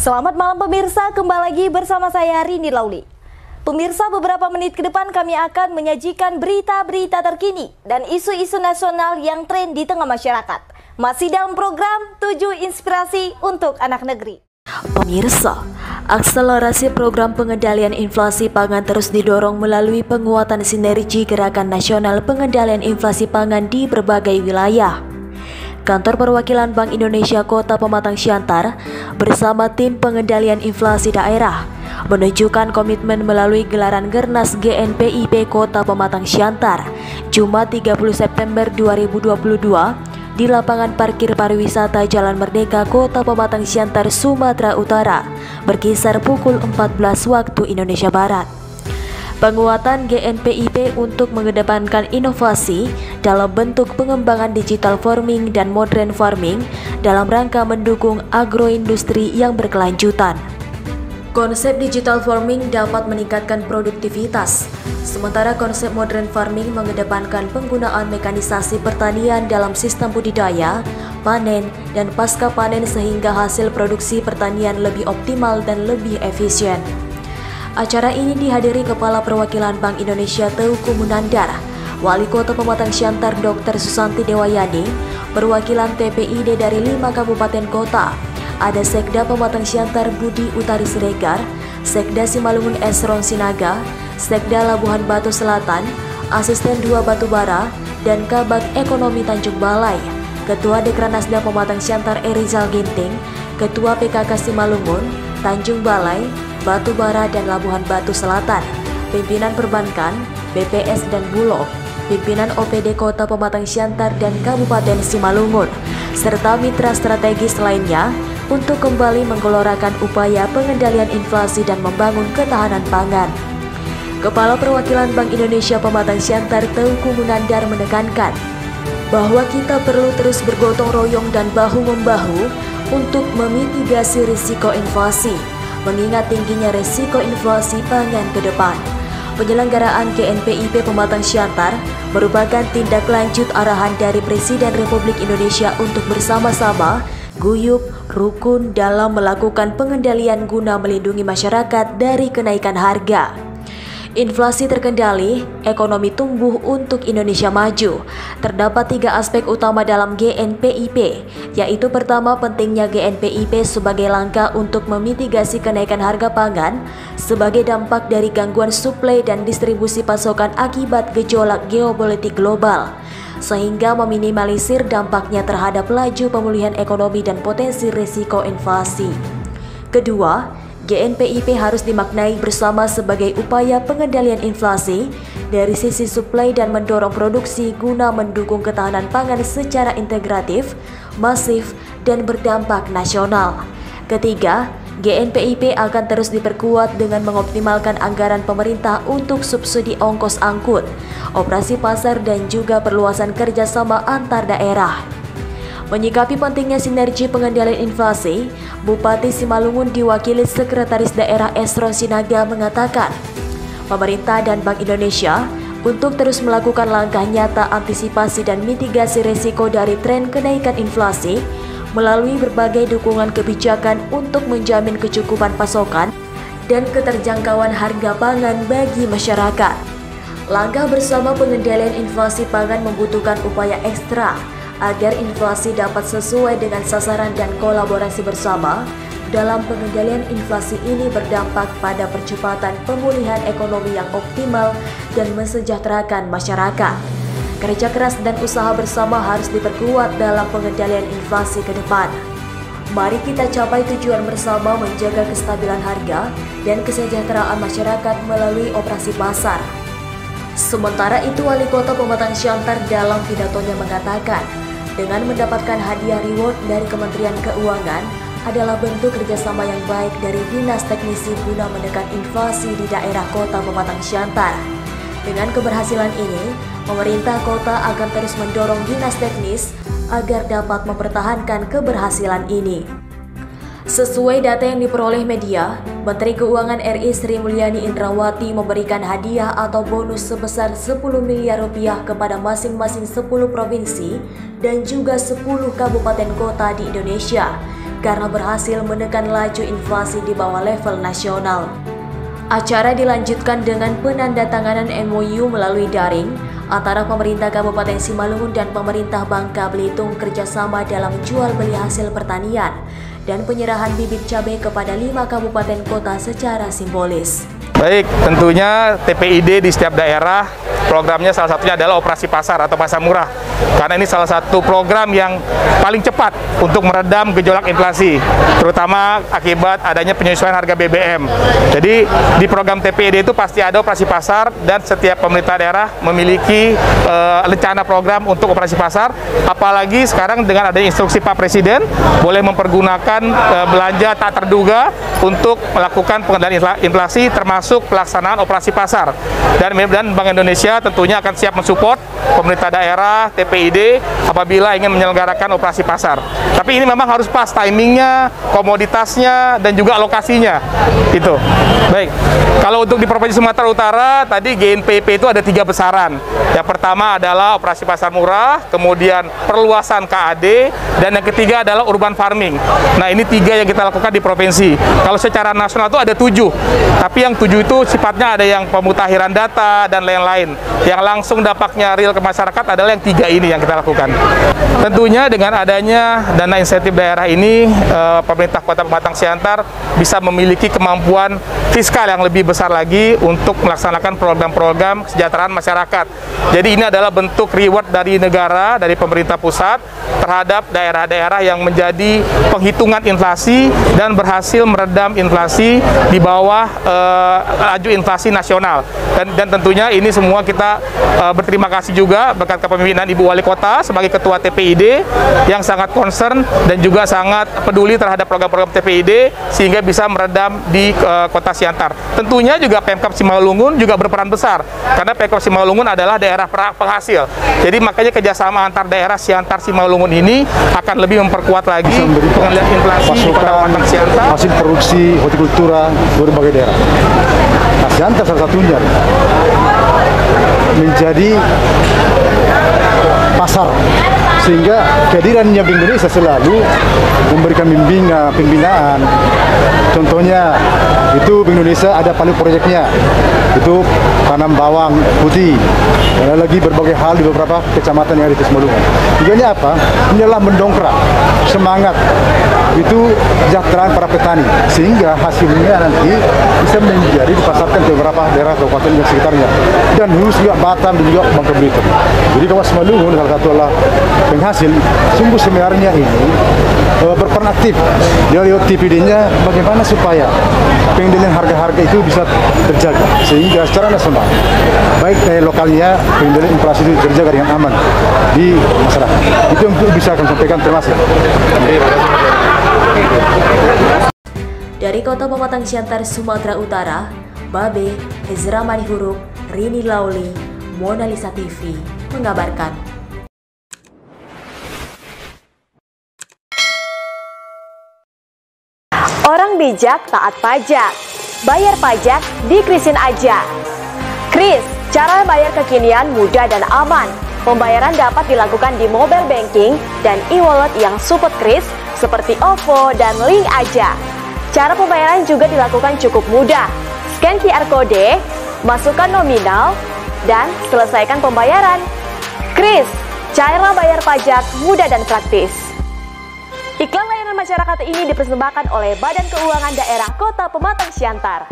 Selamat malam pemirsa, kembali lagi bersama saya Rini Lauli. Pemirsa, beberapa menit ke depan kami akan menyajikan berita-berita terkini dan isu-isu nasional yang tren di tengah masyarakat. Masih dalam program 7 Inspirasi untuk Anak Negeri. Pemirsa, akselerasi program pengendalian inflasi pangan terus didorong melalui penguatan sinergi Gerakan Nasional Pengendalian Inflasi Pangan di berbagai wilayah. Kantor Perwakilan Bank Indonesia Kota Pematang Siantar bersama tim pengendalian inflasi daerah menunjukkan komitmen melalui gelaran Gernas GNPIP Kota Pematang Siantar Jumat 30 September 2022 di lapangan parkir pariwisata Jalan Merdeka Kota Pematang Siantar, Sumatera Utara berkisar pukul 14 waktu Indonesia Barat. Penguatan GNPIP untuk mengedepankan inovasi dalam bentuk pengembangan digital farming dan modern farming dalam rangka mendukung agroindustri yang berkelanjutan. Konsep digital farming dapat meningkatkan produktivitas, sementara konsep modern farming mengedepankan penggunaan mekanisasi pertanian dalam sistem budidaya, panen, dan pasca panen sehingga hasil produksi pertanian lebih optimal dan lebih efisien. Acara ini dihadiri Kepala Perwakilan Bank Indonesia Teuku Munandar, Wali Kota Pematang Siantar Dr. Susanti Dewayani, perwakilan TPID dari 5 kabupaten kota. Ada Sekda Pematang Siantar Budi Utari Siregar, Sekda Simalungun Esron Sinaga, Sekda Labuhan Batu Selatan, Asisten 2 Batubara, dan Kabag Ekonomi Tanjung Balai, Ketua Dekranasda Pematang Siantar Erizal Ginting, Ketua PKK Simalungun, Tanjung Balai, Batubara dan Labuhan Batu Selatan, pimpinan perbankan, BPS dan Bulog, pimpinan OPD Kota Pematang Siantar dan Kabupaten Simalungun, serta mitra strategis lainnya untuk kembali menggelorakan upaya pengendalian inflasi dan membangun ketahanan pangan. Kepala Perwakilan Bank Indonesia Pematang Siantar Teuku Munandar menekankan bahwa kita perlu terus bergotong royong dan bahu-membahu untuk memitigasi risiko inflasi, mengingat tingginya risiko inflasi pangan ke depan. Penyelenggaraan GNPIP Pematang Siantar merupakan tindak lanjut arahan dari Presiden Republik Indonesia untuk bersama-sama guyup rukun dalam melakukan pengendalian guna melindungi masyarakat dari kenaikan harga. Inflasi terkendali, ekonomi tumbuh untuk Indonesia maju. Terdapat 3 aspek utama dalam GNPIP, yaitu pertama, pentingnya GNPIP sebagai langkah untuk memitigasi kenaikan harga pangan sebagai dampak dari gangguan suplai dan distribusi pasokan akibat gejolak geopolitik global, sehingga meminimalisir dampaknya terhadap laju pemulihan ekonomi dan potensi risiko inflasi. Kedua, GNPIP harus dimaknai bersama sebagai upaya pengendalian inflasi dari sisi suplai dan mendorong produksi guna mendukung ketahanan pangan secara integratif, masif, dan berdampak nasional. Ketiga, GNPIP akan terus diperkuat dengan mengoptimalkan anggaran pemerintah untuk subsidi ongkos angkut, operasi pasar, dan juga perluasan kerjasama antar daerah. Menyikapi pentingnya sinergi pengendalian inflasi, Bupati Simalungun diwakili Sekretaris Daerah Esron Sinaga mengatakan, pemerintah dan Bank Indonesia untuk terus melakukan langkah nyata antisipasi dan mitigasi risiko dari tren kenaikan inflasi melalui berbagai dukungan kebijakan untuk menjamin kecukupan pasokan dan keterjangkauan harga pangan bagi masyarakat. Langkah bersama pengendalian inflasi pangan membutuhkan upaya ekstra agar inflasi dapat sesuai dengan sasaran dan kolaborasi bersama dalam pengendalian inflasi ini berdampak pada percepatan pemulihan ekonomi yang optimal dan mensejahterakan masyarakat. Kerja keras dan usaha bersama harus diperkuat dalam pengendalian inflasi ke depan. Mari kita capai tujuan bersama menjaga kestabilan harga dan kesejahteraan masyarakat melalui operasi pasar. Sementara itu, Wali Kota Pematang Siantar dalam pidatonya mengatakan, dengan mendapatkan hadiah reward dari Kementerian Keuangan adalah bentuk kerjasama yang baik dari Dinas Teknisi guna menekan inflasi di daerah Kota Pematang Siantar. Dengan keberhasilan ini, pemerintah kota akan terus mendorong dinas teknis agar dapat mempertahankan keberhasilan ini. Sesuai data yang diperoleh media, Menteri Keuangan RI Sri Mulyani Indrawati memberikan hadiah atau bonus sebesar 10 miliar rupiah kepada masing-masing 10 provinsi dan juga 10 kabupaten kota di Indonesia karena berhasil menekan laju inflasi di bawah level nasional. Acara dilanjutkan dengan penandatanganan MOU melalui daring antara pemerintah Kabupaten Simalungun dan pemerintah Bangka Belitung kerjasama dalam jual beli hasil pertanian dan penyerahan bibit cabai kepada 5 kabupaten kota secara simbolis. Baik, tentunya TPID di setiap daerah programnya salah satunya adalah operasi pasar atau pasar murah. Karena ini salah satu program yang paling cepat untuk meredam gejolak inflasi, terutama akibat adanya penyesuaian harga BBM. Jadi di program TPID itu pasti ada operasi pasar dan setiap pemerintah daerah memiliki rencana program untuk operasi pasar. Apalagi sekarang dengan adanya instruksi Pak Presiden boleh mempergunakan belanja tak terduga untuk melakukan pengendalian inflasi termasuk pelaksanaan operasi pasar. Dan Bank Indonesia tentunya akan siap mensupport pemerintah daerah, TPID apabila ingin menyelenggarakan operasi pasar. Tapi ini memang harus pas timingnya, komoditasnya, dan juga lokasinya. Itu. Baik, kalau untuk di Provinsi Sumatera Utara, tadi GNPP itu ada 3 besaran. Yang pertama adalah operasi pasar murah, kemudian perluasan KAD, dan yang ketiga adalah urban farming. Nah, ini 3 yang kita lakukan di provinsi. Kalau secara nasional itu ada 7, tapi yang 7 itu sifatnya ada yang pemutakhiran data dan lain-lain. Yang langsung dampaknya real ke masyarakat adalah yang 3 ini yang kita lakukan. Tentunya dengan adanya dana insentif daerah ini, pemerintah Kota Pematang Siantar bisa memiliki kemampuan fiskal yang lebih besar lagi untuk melaksanakan program-program kesejahteraan masyarakat. Jadi ini adalah bentuk reward dari negara, dari pemerintah pusat terhadap daerah-daerah yang menjadi penghitungan inflasi dan berhasil meredam inflasi di bawah laju inflasi nasional. Dan tentunya ini semua kita berterima kasih juga berkat kepemimpinan Ibu Wali Kota sebagai Ketua TPID yang sangat concern dan juga sangat peduli terhadap program-program TPID sehingga bisa meredam di Kota Siantar. Tentunya juga Pemkab Simalungun juga berperan besar karena Pemkab Simalungun adalah daerah penghasil. Jadi makanya kerjasama antar daerah Siantar Simalungun ini akan lebih memperkuat lagi pengendalian inflasi di Kota Pematang Siantar. Hasil produksi hortikultura berbagai daerah. Nah, Siantar salah satunya menjadi pasar, sehingga kehadirannya Bank Indonesia selalu memberikan pembinaan. Contohnya itu Bank Indonesia ada paling proyeknya itu tanam bawang putih, dan lagi berbagai hal di beberapa kecamatan yang ada di Simalungun. Tujuannya apa? Ini adalah mendongkrak semangat itu kesejahteraan para petani, sehingga hasilnya nanti bisa menjadi dipasarkan ke beberapa daerah kabupaten dan sekitarnya, dan khusus juga Batam dan juga Bangka Belitung. Jadi Kabupaten Simalungun salah satu adalah penghasil. Sungguh sebenarnya ini berperan aktif dari TPID-nya bagaimana supaya pengendalian harga-harga itu bisa terjaga, sehingga secara nasional baik dari lokalnya pengendalian inflasi itu terjaga dengan aman di masyarakat. Itu yang bisa kami sampaikan. Terima kasih. Dari Kota Pematang Siantar, Sumatera Utara, Babe, Ezra Manihuruk, Rini Lauli, Mona Lisa TV mengabarkan. Orang bijak taat pajak. Bayar pajak di Krisin aja. Kris, cara bayar kekinian mudah dan aman. Pembayaran dapat dilakukan di mobile banking dan e-wallet yang support Kris seperti OVO dan Link Aja. Cara pembayaran juga dilakukan cukup mudah. Scan QR Code, masukkan nominal, dan selesaikan pembayaran. Kris, cara bayar pajak mudah dan praktis. Iklan layanan masyarakat ini dipersembahkan oleh Badan Keuangan Daerah Kota Pematang Siantar.